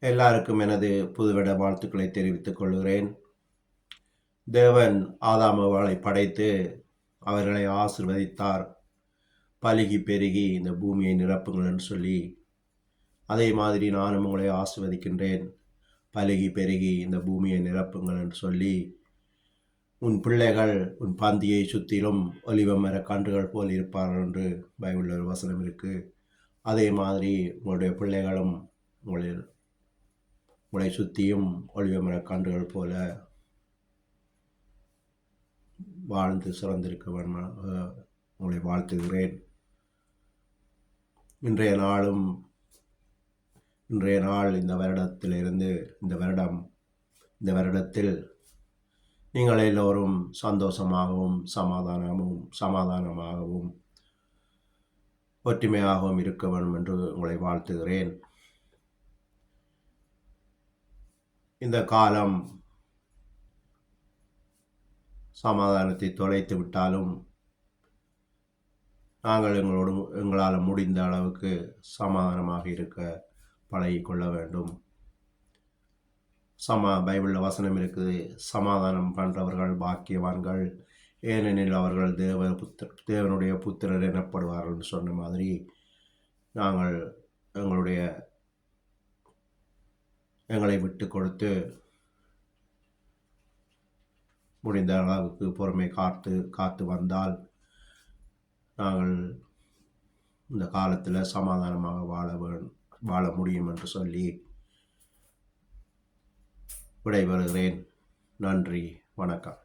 எல்லாருக்கும் எனது புதுவிட வாழ்த்துக்களை தெரிவித்துக் கொள்கிறேன். தேவன் ஆதாம் ஏவாளை படைத்து அவர்களை ஆசீர்வதித்தார். பலுகி பெருகி இந்த பூமியை நிரப்புங்கள் என்று சொல்லி, அதே மாதிரி நானும் உங்களை ஆசீர்வதிக்கின்றேன். பலுகி பெருகி இந்த பூமியை நிரப்புங்கள் என்று சொல்லி, உன் பிள்ளைகள் உன் பந்தியை சுற்றிலும் ஒலிவ மர கன்றுகள் போல் இருப்பார்கள் என்று பைபிளில் ஒரு வசனம் இருக்கு. அதே மாதிரி உங்களுடைய பிள்ளைகளும் உங்களை சுற்றியும் ஒலிவ மர கன்றுகள் போல வாழ்ந்து சிறந்திருக்க வேண்டும் உங்களை வாழ்த்துகிறேன். இன்றைய நாள் இந்த வருடத்திலிருந்து இந்த வருடத்தில் நீங்கள் எல்லோரும் சந்தோஷமாகவும் சமாதானமாகவும் ஒற்றுமையாகவும் இருக்க வேண்டும் என்று உங்களை வாழ்த்துகிறேன். இந்த காலம் சமாதானத்தை தொலைத்து விட்டாலும் நாங்கள் எங்களால் முடிந்த அளவுக்கு சமாதானமாக இருக்க பழகிக்கொள்ள வேண்டும். பைபிளில் வசனம் இருக்குது, சமாதானம் பண்ணுறவர்கள் பாக்கியவான்கள், ஏனெனில் அவர்கள் தேவனுடைய புத்திரர் எனப்படுவார்கள் சொன்ன மாதிரி நாங்கள் எங்களை விட்டு கொடுத்து முடிந்த அளவுக்கு பொறுமை காத்து வந்தால் நாங்கள் இந்த காலத்தில் சமாதானமாக வாழ முடியும் என்று சொல்லி விடைபெறுகிறேன். நன்றி, வணக்கம்.